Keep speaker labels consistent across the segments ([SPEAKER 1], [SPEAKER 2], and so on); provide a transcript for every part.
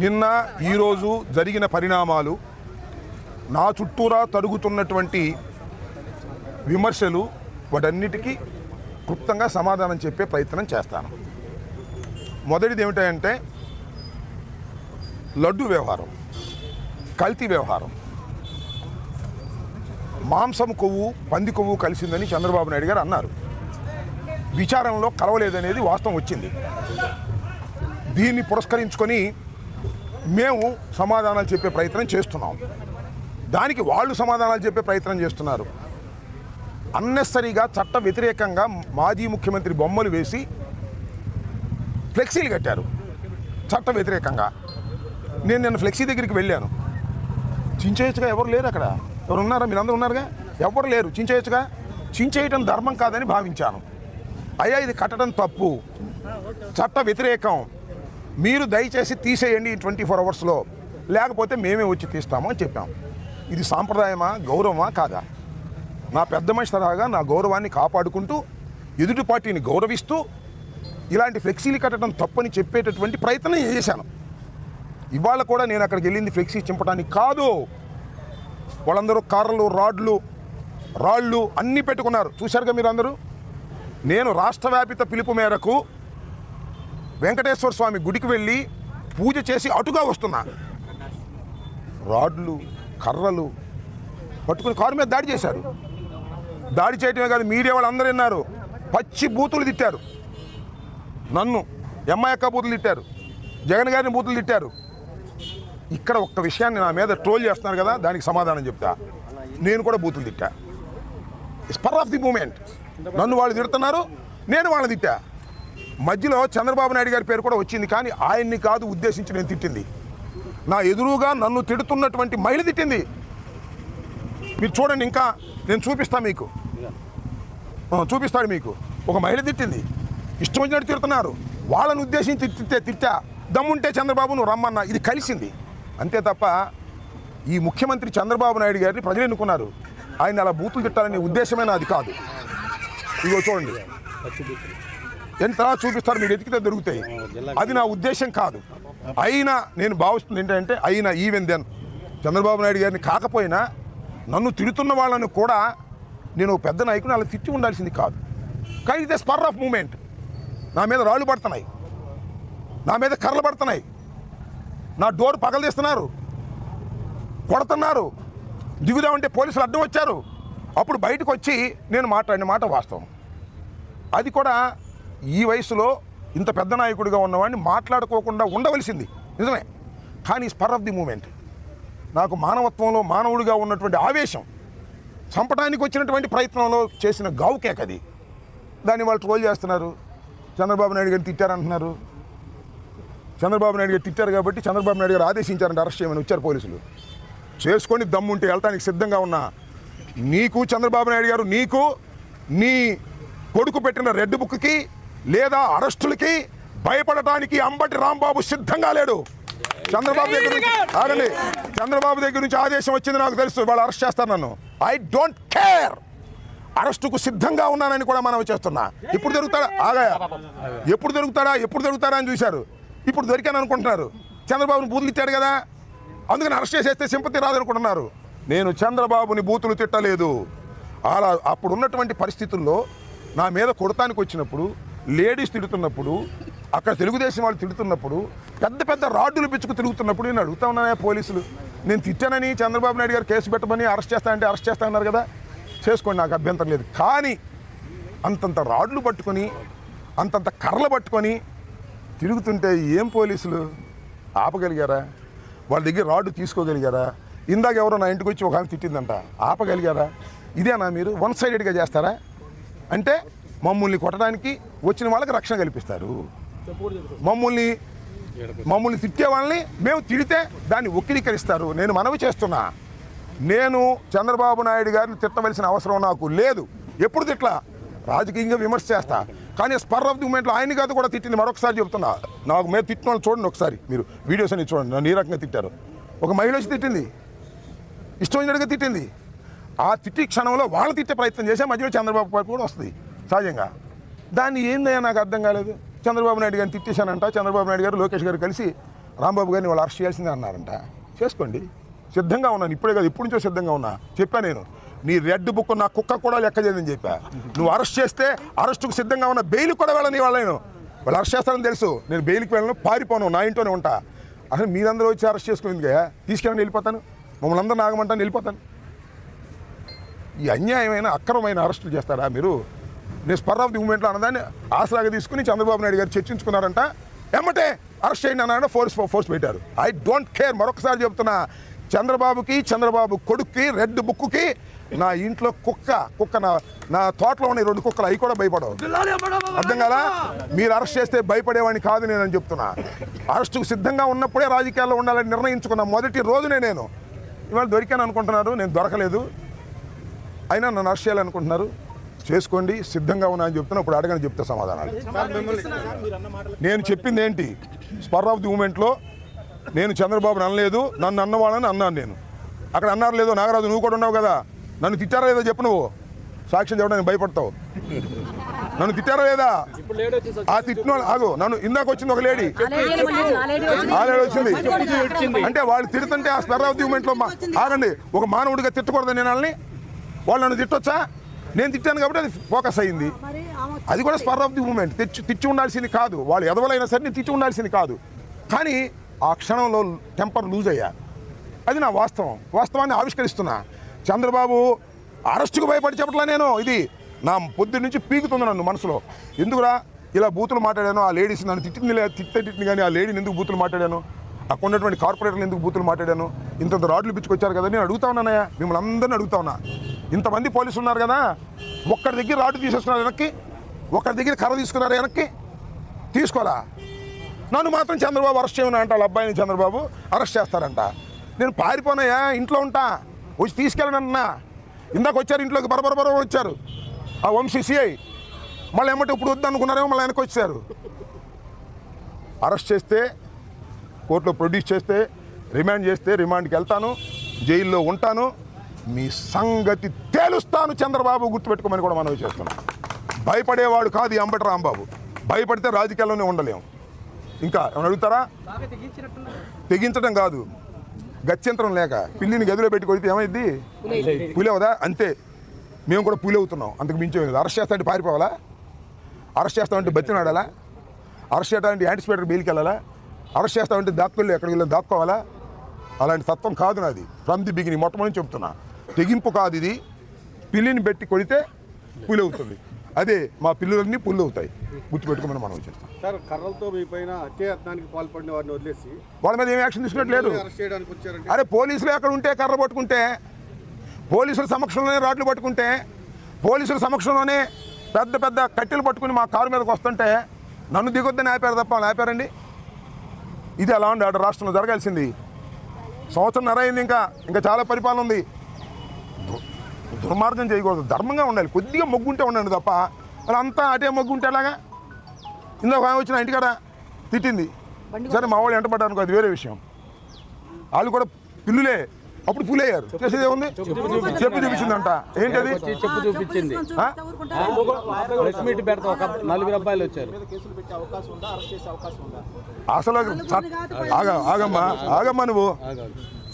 [SPEAKER 1] నిన్న ఈరోజు జరిగిన పరిణామాలు, నా చుట్టూరా తరుగుతున్నటువంటి విమర్శలు, వాటన్నిటికీ క్లుప్తంగా సమాధానం చెప్పే ప్రయత్నం చేస్తాను. మొదటిది ఏమిటంటే లడ్డు వ్యవహారం, కల్తీ వ్యవహారం. మాంసం కొవ్వు, పంది కొవ్వు కలిసిందని చంద్రబాబు నాయుడు గారు అన్నారు. విచారణలో కలవలేదనేది వాస్తవం వచ్చింది. దీన్ని పురస్కరించుకొని మేము సమాధానాలు చెప్పే ప్రయత్నం చేస్తున్నాం. దానికి వాళ్ళు సమాధానాలు చెప్పే ప్రయత్నం చేస్తున్నారు. అన్నెసరీగా చట్ట వ్యతిరేకంగా మాజీ ముఖ్యమంత్రి బొమ్మలు వేసి ఫ్లెక్సీలు కట్టారు చట్ట వ్యతిరేకంగా. నేను నిన్న ఫ్లెక్సీ దగ్గరికి వెళ్ళాను. చించేయచ్చుగా, ఎవరు లేరు అక్కడ. ఎవరు ఉన్నారా? మీరందరూ ఉన్నారుగా, ఎవరు లేరు. చించేయచ్చుగా. చించేయటం ధర్మం కాదని భావించాను. అయ్యా, ఇది కట్టడం తప్పు, చట్ట వ్యతిరేకం, మీరు దయచేసి తీసేయండి 24 అవర్స్లో, లేకపోతే మేమే వచ్చి తీస్తాము అని చెప్పాం. ఇది సాంప్రదాయమా, గౌరవమా కాదా? నా పెద్ద మనిషి తరహాగా నా గౌరవాన్ని కాపాడుకుంటూ, ఎదుటి పార్టీని గౌరవిస్తూ ఇలాంటి ఫ్లెక్సీలు కట్టడం తప్పని చెప్పేటటువంటి ప్రయత్నం చేశాను. ఇవాళ కూడా నేను అక్కడికి వెళ్ళింది ఫ్లెక్సీ చింపడానికి కాదు. వాళ్ళందరూ కార్లు, రాళ్ళు అన్నీ పెట్టుకున్నారు. చూశారుగా మీరు అందరూ. నేను రాష్ట్రవ్యాపిత పిలుపు మేరకు వెంకటేశ్వర స్వామి గుడికి వెళ్ళి పూజ చేసి అటుగా వస్తున్నా. రాడ్లు, కర్రలు పట్టుకుని కారు మీద దాడి చేశారు. దాడి చేయటమే కాదు, మీడియా వాళ్ళు అందరూ విన్నారు. పచ్చి బూతులు తిట్టారు. నన్ను ఎంఐక్క బూతులు తిట్టారు, జగన్ గారిని బూతులు తిట్టారు. ఇక్కడ ఒక్క విషయాన్ని నా మీద ట్రోల్ చేస్తున్నారు కదా, దానికి సమాధానం చెప్తా. నేను కూడా బూతులు తిట్టా. Spur of the moment. నన్ను వాళ్ళు తిడుతున్నారు, నేను వాళ్ళని తిట్టా. మధ్యలో చంద్రబాబు నాయుడు గారి పేరు కూడా వచ్చింది, కానీ ఆయన్ని కాదు ఉద్దేశించి నేను తిట్టింది. నా ఎదురుగా నన్ను తిడుతున్నటువంటి మహిళ తిట్టింది. మీరు చూడండి, ఇంకా నేను చూపిస్తాను మీకు, చూపిస్తాడు మీకు. ఒక మహిళ తిట్టింది, ఇష్టం వచ్చినట్టు తిడుతున్నారు. వాళ్ళని ఉద్దేశించి తిట్టా. దమ్ముంటే చంద్రబాబు నువ్వు రమ్మన్నా. ఇది కలిసింది అంతే తప్ప ఈ ముఖ్యమంత్రి చంద్రబాబు నాయుడు గారిని ప్రజలు ఎన్నుకున్నారు. ఆయన అలా బూతులు తిట్టాలనే ఉద్దేశమైన అది కాదు. ఇదిగో చూడండి, ఎంత చూపిస్తారు, మీరు ఎతికితే దొరుకుతాయి. అది నా ఉద్దేశం కాదు. అయినా నేను భావిస్తుంది ఏంటంటే, అయినా ఈవెన్ దెన్ చంద్రబాబు నాయుడు గారిని కాకపోయినా నన్ను తిడుతున్న వాళ్ళని కూడా నేను పెద్ద నాయకుని అలా తిట్టి ఉండాల్సింది కాదు. కానీ ఇది స్పర్ ఆఫ్ మూమెంట్. నా మీద రాళ్ళు పడుతున్నాయి, నా మీద కర్రలు పడుతున్నాయి, నా డోర్ పగలదీస్తున్నారు, కొడుతున్నారు. దిగుదామంటే పోలీసులు అడ్డం వచ్చారు. అప్పుడు బయటకు వచ్చి నేను మాట్లాడిన మాట వాస్తవం. అది కూడా ఈ వయసులో ఇంత పెద్ద నాయకుడిగా ఉన్నవాడిని మాట్లాడుకోకుండా ఉండవలసింది నిజమే. కానీ స్పర్ ఆఫ్ ది మూమెంట్, నాకు మానవత్వంలో మానవుడిగా ఉన్నటువంటి ఆవేశం, చంపడానికి వచ్చినటువంటి ప్రయత్నంలో చేసిన గావుకేక అది. దాన్ని వాళ్ళు ట్రోల్ చేస్తున్నారు. చంద్రబాబు నాయుడు గారిని తిట్టారంటున్నారు. చంద్రబాబు నాయుడు గారు తిట్టారు కాబట్టి చంద్రబాబు నాయుడు గారు ఆదేశించారంటే అరెస్ట్ చేయమని వచ్చారు పోలీసులు. చేసుకొని దమ్ముంటే వెళ్ళటానికి సిద్ధంగా ఉన్నా. నీకు చంద్రబాబు నాయుడు గారు, నీకు నీ కొడుకు పెట్టిన రెడ్ బుక్కి లేదా అరెస్టులకి భయపడటానికి అంబటి రాంబాబు సిద్ధంగా లేడు. చంద్రబాబు దగ్గర నుంచి ఆగండి, చంద్రబాబు దగ్గర నుంచి ఆదేశం వచ్చింది నాకు తెలుసు, వాళ్ళు అరెస్ట్ చేస్తారు నన్ను. I don't care. అరెస్టుకు సిద్ధంగా ఉన్నానని కూడా మనం చేస్తున్నా. ఎప్పుడు దొరుకుతాడా? ఆగాయా, ఎప్పుడు దొరుకుతాడా అని చూశారు. ఇప్పుడు దొరికాను అనుకుంటున్నారు. చంద్రబాబుని బూతులు తిట్టాడు కదా, అందుకని అరెస్ట్ చేసేస్తే సింపతి రాదనుకుంటున్నారు. నేను చంద్రబాబుని బూతులు తిట్టలేదు. అలా అప్పుడు ఉన్నటువంటి పరిస్థితుల్లో నా మీద కొడతానికి వచ్చినప్పుడు, లేడీస్ తిడుతున్నప్పుడు, అక్కడ తెలుగుదేశం వాళ్ళు తిడుతున్నప్పుడు, పెద్ద పెద్ద రాడ్డులు పిచ్చుకు తిరుగుతున్నప్పుడు నేను అడుగుతా ఉన్నాయా పోలీసులు, నేను తిట్టానని చంద్రబాబు నాయుడు గారు కేసు పెట్టమని అరెస్ట్ చేస్తానంటే అరెస్ట్ చేస్తా అన్నారు కదా, చేసుకోండి, నాకు అభ్యంతరం లేదు. కానీ అంతంత రాడ్లు పట్టుకొని, అంతంత కర్రలు పట్టుకొని తిరుగుతుంటే ఏం పోలీసులు ఆపగలిగారా? వాళ్ళ దగ్గర రాడ్డు తీసుకోగలిగారా? ఇందాక ఎవరో నా ఇంటికి వచ్చి ఒక ఆమె తిట్టిందంట, ఆపగలిగారా? ఇదేనా మీరు వన్ సైడెడ్గా చేస్తారా? అంటే మమ్మల్ని కొట్టడానికి వచ్చిన వాళ్ళకి రక్షణ కల్పిస్తారు. మమ్మల్ని తిట్టే వాళ్ళని మేము తిడితే దాన్ని వక్రీకరిస్తారు. నేను మనవి చేస్తున్నా, నేను చంద్రబాబు నాయుడు గారిని తిట్టవలసిన అవసరం నాకు లేదు. ఎప్పుడు తిట్లా, రాజకీయంగా విమర్శ చేస్తా. కానీ స్పర్ ఆఫ్ ది మూమెంట్లో ఆయన కాదు కూడా తిట్టింది. మరొకసారి చెప్తున్నా, నాకు మీద తిట్టిన వాళ్ళు చూడండి ఒకసారి, మీరు వీడియోస్ అన్ని చూడండి. నన్ను ఈ రకంగా తిట్టారు. ఒక మహిళ వచ్చి తిట్టింది, ఇష్టం వచ్చినట్టుగా తిట్టింది. ఆ తిట్టి క్షణంలో వాళ్ళు తిట్టే ప్రయత్నం చేసే మధ్యలో చంద్రబాబు గారు కూడా వస్తుంది సహజంగా. దాన్ని ఏందయ్యా నాకు అర్థం కాలేదు. చంద్రబాబు నాయుడు గారిని తిట్టేశానంట. చంద్రబాబు నాయుడు గారు లోకేష్ గారు కలిసి రాంబాబు గారిని వాళ్ళు అరెస్ట్ చేయాల్సిందే అన్నారంట. చేసుకోండి, సిద్ధంగా ఉన్నాను. ఇప్పుడే కాదు, ఇప్పటి నుంచో సిద్ధంగా ఉన్నా. చెప్పా నేను, నీ రెడ్ బుక్ నా కుక్క కూడా లెక్క చేయదని చెప్పా. నువ్వు అరెస్ట్ చేస్తే అరెస్టుకు సిద్ధంగా ఉన్న, బెయిల్కి కూడా వెళ్ళని వాళ్ళను. వాళ్ళు అరెస్ట్ చేస్తారని తెలుసు. నేను బెయిల్కి వెళ్ళను, పారిపోను, నా ఇంట్లోనే ఉంటా. అసలు మీరందరూ వచ్చి అరెస్ట్ చేసుకునేందుకే తీసుకెళ్ళని వెళ్ళిపోతాను, మమ్మల్ని అందరూ నాగమంటాను, వెళ్ళిపోతాను. ఈ అన్యాయమైన అక్రమమైన అరెస్టులు చేస్తారా మీరు? నేను స్పర్ ఆఫ్ ది మూమెంట్లో అన్నదాన్ని ఆసరాగా తీసుకుని చంద్రబాబు నాయుడు గారు చర్చించుకున్నారంట. ఎమ్మటే అరెస్ట్ చేయండి అన్నారంటే ఫోర్స్ పెట్టారు. I don't care. మరొకసారి చెప్తున్నా, చంద్రబాబుకి, చంద్రబాబు కొడుక్కి, రెడ్ బుక్కి, నా ఇంట్లో కుక్క నా తోటలో ఉన్న 2 కుక్కలు, అవి కూడా భయపడవు. అర్థం కాదా? మీరు అరెస్ట్ చేస్తే భయపడేవాడిని కాదు నేనని చెప్తున్నా. అరెస్టుకు సిద్ధంగా ఉన్నప్పుడే రాజకీయాల్లో ఉండాలని నిర్ణయించుకున్న మొదటి రోజునే నేను. ఇవాళ దొరికాను అనుకుంటున్నారు, నేను దొరకలేదు. అయినా నన్ను అరెస్ట్ చేయాలనుకుంటున్నారు, చేసుకోండి, సిద్ధంగా ఉన్నా అని చెప్తున్నా. ఇప్పుడు అడగని చెప్తే సమాధానాలు. నేను చెప్పింది ఏంటి? స్పర్ ఆఫ్ ది మూమెంట్లో నేను చంద్రబాబుని అనలేదు, నన్ను అన్నవాళ్ళని అన్నాను నేను. అక్కడ అన్నారు లేదో, నాగరాజు నువ్వు కూడా ఉన్నావు కదా, నన్ను తిట్టారా లేదో చెప్పు. నువ్వు సాక్ష్యం చెప్పడానికి భయపడతావు. నన్ను తిట్టారా లేదా? ఆ తిట్టిన ఆగు, నన్ను ఇందాక వచ్చింది ఒక లేడీ, ఆ లేడీ వచ్చింది. అంటే వాళ్ళు తిడుతుంటే ఆ స్పర్ ఆఫ్ ది మూమెంట్లో ఆగండి, ఒక మానవుడిగా తిట్టకూడదు నేను వాళ్ళని. వాళ్ళు నన్ను తిట్టొచ్చా? నేను తిట్టాను కాబట్టి అది ఫోకస్ అయింది. అది కూడా స్పర్ ఆఫ్ ది మూమెంట్. తిట్టి ఉండాల్సింది కాదు, వాళ్ళు ఎదవలైనా సరే నేను తిట్టి ఉండాల్సింది కాదు. కానీ ఆ క్షణంలో టెంపర్ లూజ్ అయ్యా. అది నా వాస్తవాన్ని ఆవిష్కరిస్తున్నా. చంద్రబాబు అరెస్టుకు భయపడి చెప్పట్లా నేను. ఇది నా పొద్దున్న నుంచి పీకుతుంది నన్ను మనసులో. ఎందుకురా ఇలా బూతులు మాట్లాడాను? ఆ లేడీస్ నన్ను తిట్టింది కానీ ఆ లేడీని ఎందుకు బూతులు మాట్లాడాను? అక్కడ ఉన్నటువంటి కార్పొరేటర్లు ఎందుకు బూతులు మాట్లాడాను? ఇంత రాడ్లు పిచ్చుకొచ్చారు కదా, నేను అడుగుతా ఉన్నానయ్యా, మిమ్మల్ని అందరినీ అడుగుతా ఉన్నా. ఇంతమంది పోలీసులు ఉన్నారు కదా, ఒక్కడి దగ్గర రాడ్డు తీసేస్తున్నారు వెనక్కి, ఒకరి దగ్గర కర్ర తీసుకున్నారు వెనక్కి, తీసుకోరా? నన్ను మాత్రం చంద్రబాబు అరెస్ట్ చేయమని అంట. వాళ్ళ అబ్బాయిని చంద్రబాబు అరెస్ట్ చేస్తారంట. నేను పారిపోనాయా, ఇంట్లో ఉంటా, వచ్చి తీసుకెళ్ళను అన్నా. ఇందాక వచ్చారు ఇంట్లోకి, బరబర వచ్చారు ఆ వంశీ సిఐ. మళ్ళీ ఏమంటే ఇప్పుడు వద్దు అనుకున్నారేమో, మళ్ళీ వెనక్కి వచ్చారు. అరెస్ట్ చేస్తే, కోర్టులో ప్రొడ్యూస్ చేస్తే, రిమాండ్ చేస్తే రిమాండ్కి వెళ్తాను, జైల్లో ఉంటాను, మీ సంగతి తేలుస్తాను. చంద్రబాబు గుర్తుపెట్టుకోమని కూడా మనవి చేస్తున్నాం. భయపడేవాడు కాదు ఈ అంబటి రాంబాబు. భయపడితే రాజకీయాల్లోనే ఉండలేము. ఇంకా ఏమైనా అడుగుతారా? తెగించడం కాదు, గత్యంతరం లేక పిల్లిని గదిలో పెట్టి కొడితే ఏమైంది? పులి అవుదా? అంతే, మేము కూడా పులి అవుతున్నాం, అంతకు మించి. అరెస్ట్ చేస్తామంటే పారిపోవాలా? అరెస్ట్ చేస్తామంటే బతినాడాలా? అరెస్ట్ చేయడానికి యాంటిసిపేటర్ బెయిల్కి వెళ్ళాలా? అరెస్ట్ చేస్తామంటే దాక్కోళ్ళు ఎక్కడికి వెళ్ళి దాక్కోవాలా? అలాంటి తత్వం కాదు నాది. ఫ్రమ్ ది బిగినింగ్ మొట్టమొదటి చెప్తున్నా. తెగింపు కాదు ఇది. పిల్లిని పెట్టి కొడితే పులి అవుతుంది. అదే మా పిల్లులన్నీ పుల్లు అవుతాయి, గుర్తుపెట్టుకోమని మనం చేస్తాం.
[SPEAKER 2] సార్, కర్రలతో మీ పైన హత్యాయత్నానికి పాల్పడిన వారిని వదిలేసి
[SPEAKER 1] వాళ్ళ మీద ఏం యాక్షన్ తీసుకున్నట్లేదు.
[SPEAKER 2] అరెస్ట్ చేయడానికి వచ్చారంటే,
[SPEAKER 1] అరే పోలీసులు ఎక్కడ ఉంటే కర్ర పట్టుకుంటే, పోలీసుల సమక్షంలోనే రాడ్లు పట్టుకుంటే, పోలీసుల సమక్షంలోనే పెద్ద పెద్ద కట్టెలు పట్టుకుని మా కారు మీదకి వస్తుంటే నన్ను దిగొద్దని ఆపారు తప్ప వాళ్ళు ఆపారండి? ఇది అలా ఉండి ఆడ రాష్ట్రంలో జరగాల్సింది. సంవత్సరంన్నర అయింది, ఇంకా చాలా పరిపాలన ఉంది. దుర్మార్గం చేయకూడదు, ధర్మంగా ఉండాలి. కొద్దిగా మొగ్గుంటే ఉండండి తప్ప వాళ్ళంతా అటే మొగ్గుంటే ఎలాగా? ఇందాక వచ్చిన ఇంటికాడ తిట్టింది సరే, మా వాళ్ళు ఎంటపడ్డారు, అది వేరే విషయం. వాళ్ళు కూడా పిల్లులే, అప్పుడు పులి అయ్యారు. చేసేది ఏముంది? చెప్పు చూపించిందంట. ఏంటది?
[SPEAKER 3] చెప్పు చూపించింది.
[SPEAKER 1] అసలు ఆగమ్మా నువ్వు.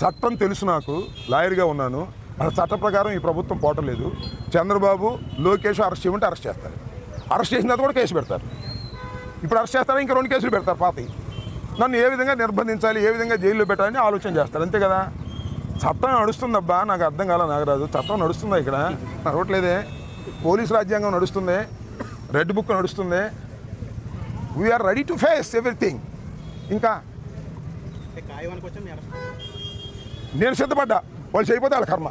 [SPEAKER 1] చట్టం తెలుసు నాకు, లాయర్గా ఉన్నాను. మన చట్ట ప్రకారం ఈ ప్రభుత్వం పోవట్లేదు. చంద్రబాబు, లోకేష్ అరెస్ట్ చేయమంటే అరెస్ట్ చేస్తారు. అరెస్ట్ చేసిన తర్వాత కూడా కేసు పెడతారు. ఇప్పుడు అరెస్ట్ చేస్తారా, ఇంకా 2 కేసులు పెడతారు పాతవి. నన్ను ఏ విధంగా నిర్బంధించాలి, ఏ విధంగా జైల్లో పెట్టాలని ఆలోచన చేస్తారు, అంతే కదా. చట్టం నడుస్తుందబ్బా, నాకు అర్థం కాల నాగరాజు. చట్టం నడుస్తుందా ఇక్కడ? నడవట్లేదే. పోలీసు రాజ్యాంగం నడుస్తుంది, రెడ్ బుక్ నడుస్తుంది. We are ready to face everything. ఇంకా నేను సిద్ధపడ్డా, వాళ్ళు చేయకపోతే వాళ్ళ కర్మ.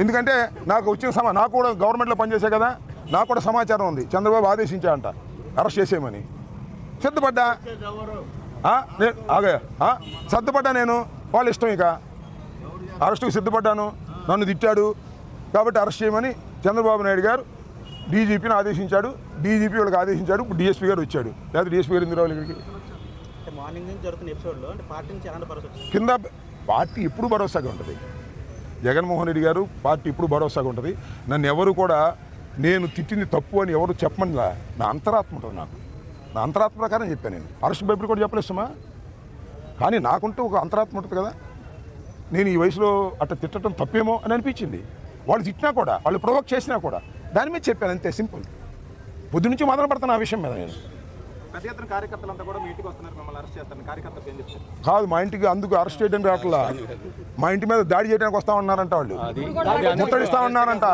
[SPEAKER 1] ఎందుకంటే నాకు వచ్చిన నాకు కూడా గవర్నమెంట్లో పనిచేసే కదా, నాకు కూడా సమాచారం ఉంది. చంద్రబాబు ఆదేశించా అంట అరెస్ట్ చేసేయమని. సిద్ధపడ్డా, సిద్ధపడ్డా నేను. వాళ్ళ ఇష్టం, ఇక అరెస్టుకు సిద్ధపడ్డాను. నన్ను తిట్టాడు కాబట్టి అరెస్ట్ చేయమని చంద్రబాబు నాయుడు గారు డీజీపీని ఆదేశించాడు. డీజీపీ వాళ్ళకి ఆదేశించాడు. ఇప్పుడు డిఎస్పీ గారు వచ్చాడు. లేదా డిఎస్పీ గారు ఎందుకు రావాలి ఇక్కడికి? కింద పార్టీ ఎప్పుడు భరోసాగా ఉంటుంది. జగన్మోహన్ రెడ్డి గారు పార్టీ ఇప్పుడు భరోసాగా ఉంటుంది. నన్ను ఎవరు కూడా నేను తిట్టింది తప్పు అని ఎవరు చెప్పమనిలా. నా అంతరాత్మ ఉంటుంది నాకు. నా అంతరాత్మ ప్రకారం చెప్పాను నేను. అరెస్ట్ భయపడి కూడా చెప్పలేస్తామా? కానీ నాకుంటూ ఒక అంతరాత్మ ఉంటుంది కదా. నేను ఈ వయసులో అట్లా తిట్టడం తప్పేమో అని అనిపించింది. వాళ్ళు తిట్టినా కూడా, వాళ్ళు ప్రొవోక్ చేసినా కూడా దాని మీద చెప్పాను, అంతే, సింపుల్. పొద్దు నుంచి మొదలు పెడతాను ఆ విషయం మీద నేను.
[SPEAKER 3] పెద్ద ఎత్తున కార్యకర్తలంతా కూడా మీ ఇంటికి వస్తున్నారు, మిమ్మల్ని అరెస్ట్ చేస్తారు. కార్యకర్తలకు ఏం చెప్తారు?
[SPEAKER 1] కాదు, మా ఇంటికి అందుకు అరెస్ట్ చేయడానికి రావట్లా, మా ఇంటి మీద దాడి చేయడానికి వస్తా ఉన్నారంట. వాళ్ళు ముట్టడిస్తా ఉన్నారంట.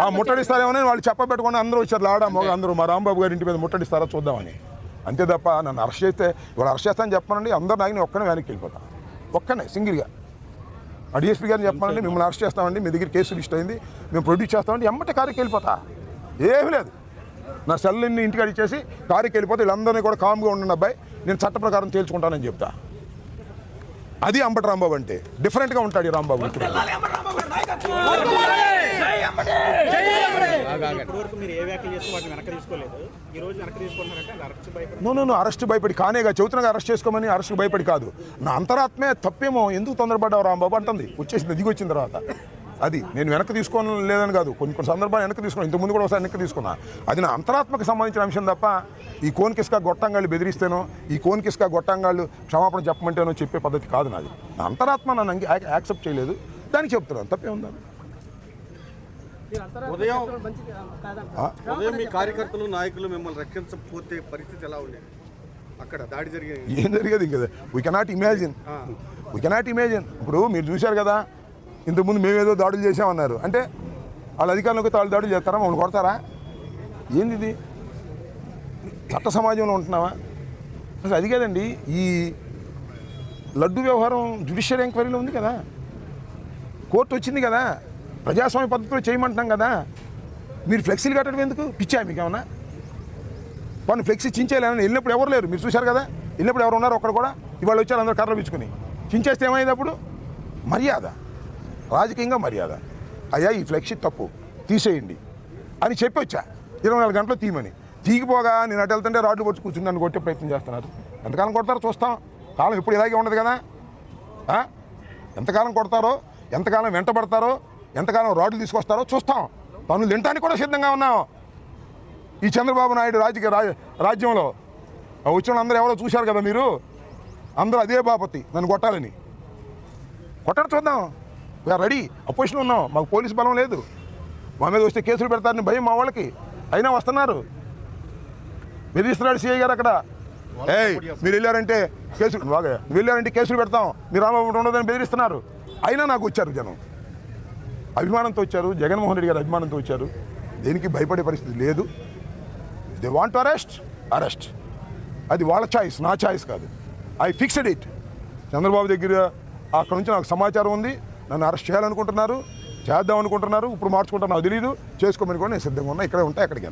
[SPEAKER 1] ఆ ముట్టడిస్తారేమో వాళ్ళు చెప్పబెట్టుకుని అందరూ వచ్చారు, లాడా మొగ అందరూ మా రాంబాబు గారి ఇంటి మీద ముట్టడిస్తారా చూద్దామని. అంతే తప్ప నన్ను అరెస్ట్ చేస్తే ఇవాళ అరెస్ట్ చేస్తానని చెప్పానండి, అందరూ నాయని ఒక్కనే వెనక్కి వెళ్ళిపోతా, ఒక్కనే సింగిల్గా. ఆ డిఎస్పీ గారిని చెప్పానండి, మిమ్మల్ని అరెస్ట్ చేస్తామండి, మీ దగ్గర కేసు లిస్ట్ అయింది, మేము ప్రొడ్యూస్ చేస్తామండి, ఎమ్మటే కారుకి వెళ్ళిపోతా. ఏమీ లేదు, నా సెల్ని ఇంటికి అడిచేసి కారుకి వెళ్ళిపోతే వీళ్ళందరినీ కూడా కామ్గా ఉండండి అబ్బాయి, నేను చట్ట ప్రకారం తేల్చుకుంటానని చెప్తా. అది అంబటి రాంబాబు అంటే. డిఫరెంట్గా ఉంటాడు ఈ రాంబాబు. నువ్వు అరెస్ట్ భయపడి కానేగా చెబుతున్నా, అరెస్ట్ చేసుకోమని. అరెస్ట్ భయపడి కాదు, నా అంతరాత్మే తప్పేమో, ఎందుకు తొందరపడ్డావు రాంబాబు అంటుంది వచ్చేసింది, దిగి వచ్చిన తర్వాత. అది నేను వెనక్కి తీసుకోని లేదని కాదు, కొన్ని సందర్భాలు వెనక్కి తీసుకున్నాను, ఇంతకుముందు కూడా ఒకసారి వెనక్కి తీసుకున్నా. అది నా అంతరాత్మకు సంబంధించిన అంశం తప్ప ఈ కోన్కిస్కా గొట్టంగాళ్ళు బెదిరిస్తేనో, ఈ కోన్కిస్కా గొట్టంగాళ్ళు క్షమాపణ చెప్పమంటేనో చెప్పే పద్ధతి కాదు నాది. నా అంతరాత్మ నన్ను యాక్సెప్ట్ చేయలేదు, దానికి చెప్తున్నాను, తప్పే ఉందా?
[SPEAKER 2] ఉదయం మీ కార్యకర్తలు నాయకులు మిమ్మల్ని రక్షించకపోతే పరిస్థితి ఎలా ఉండేది? అక్కడ దాడి జరిగేది
[SPEAKER 1] ఏం జరిగేది కదా, వీ కెనాట్ ఇమాజిన్. ఇప్పుడు మీరు చూశారు కదా, ఇంతకుముందు మేమేదో దాడులు చేసామన్నారు అంటే వాళ్ళ అధికారులకు వాళ్ళు దాడులు చేస్తారా, మమ్మల్ని కొడతారా? ఏంది ఇది? చట్ట సమాజంలో ఉంటున్నావా? అసలు అది కాదండి, ఈ లడ్డు వ్యవహారం జ్యుడిషియల్ ఎంక్వైరీలో ఉంది కదా, కోర్టు వచ్చింది కదా, ప్రజాస్వామ్య పద్ధతిలో చేయమంటున్నాం కదా. మీరు ఫ్లెక్సీలు కట్టడం ఎందుకు? పిచ్చా మీకు ఏమన్నా? వాళ్ళు ఫ్లెక్సీ చించేయాలని వెళ్ళినప్పుడు ఎవరు లేరు, మీరు చూశారు కదా, వెళ్ళినప్పుడు ఎవరు ఉన్నారు ఒక్కడ కూడా? ఇవాళ వచ్చారు అందరూ కర్రలు పిచ్చుకుని, చించేస్తే ఏమైంది అప్పుడు? మర్యాద, రాజకీయంగా మర్యాద. అయ్యా ఈ ఫ్లెక్సీ తప్పు, తీసేయండి అని చెప్పి వచ్చా, 24 గంటలు తీయమని. తీగిపోగా నేను అటు వెళ్తుంటే రాడ్లు పట్టి కూర్చుని నన్ను కొట్టే ప్రయత్నం చేస్తున్నారు. ఎంతకాలం కొడతారో చూస్తాం, కాలం ఎప్పుడు ఇలాగే ఉండదు కదా. ఎంతకాలం కొడతారో, ఎంతకాలం వెంటబడతారో, ఎంతకాలం రాడ్లు తీసుకొస్తారో చూస్తాం. పనులు తినడానికి కూడా సిద్ధంగా ఉన్నాం. ఈ చంద్రబాబు నాయుడు రాజ్యంలో వచ్చిన అందరూ ఎవరో చూశారు కదా మీరు, అందరూ అదే బాపతి నన్ను కొట్టాలని. కొట్టడం చూద్దాం, వీఆర్ రెడీ. అపోజిషన్ ఉన్నాం, మాకు పోలీసు బలం లేదు, మా మీద వస్తే కేసులు పెడతారని భయం మా వాళ్ళకి. అయినా వస్తున్నారు, బెదిరిస్తున్నాడు సిఐ గారు అక్కడ. మీరు వెళ్ళారంటే కేసులు, బాగా వెళ్ళారంటే కేసులు పెడతాం, మీరు రామబాబు ఉండదని బెదిరిస్తున్నారు. అయినా నాకు వచ్చారు జనం, అభిమానంతో వచ్చారు, జగన్మోహన్ రెడ్డి గారు అభిమానంతో వచ్చారు. దేనికి భయపడే పరిస్థితి లేదు. దే వాంట్ టు అరెస్ట్, అది వాళ్ళ చాయిస్, నా చాయిస్ కాదు. I fixed it. చంద్రబాబు దగ్గర అక్కడ నుంచి నాకు సమాచారం ఉంది, నన్ను అరెస్ట్ చేయాలనుకుంటున్నారు, చేద్దాం అనుకుంటున్నారు. ఇప్పుడు మార్చుకుంటాను నాకు తెలియదు, చేసుకోమని కూడా నేను సిద్ధంగా ఉన్నా. ఇక్కడే ఉంటా, ఎక్కడికి